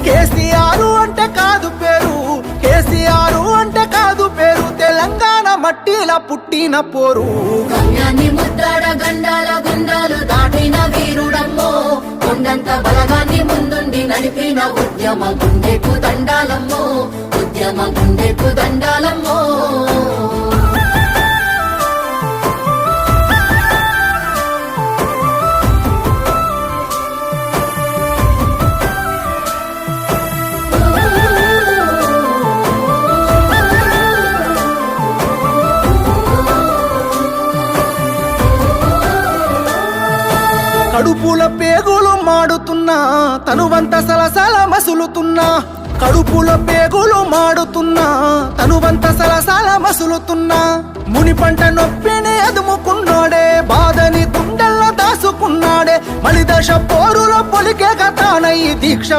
కేసీఆర్ అంటే కాదు పేరు, కేసీఆర్ అంటే కాదు పేరు, తెలంగాణ మట్టిలా పుట్టిన పోరు. గమ్యాన్ని ముద్దాడ గండాల గుండాలు దాటిన వీరుడమ్మో, కొండంత బలగాన్ని ముందుండి నడిపిన ఉద్యమ గుండెకు దండాలమ్మో, ఉద్యమ గుండెకు దండాలమ్మో. కడుపుల పేగులు మాడుతున్నా, తనువంత సలసల మసులుతున్నా, కడుపుల పేగులు మాడుతున్నా, తనువంత సలసల మసులుతున్నా. ముని పంట నొప్పిని అదుముకున్నాడే, బాధని గుండెల్లో దాసుకున్నాడే, మలిదశ పోరులో పొలికే గతానై దీక్ష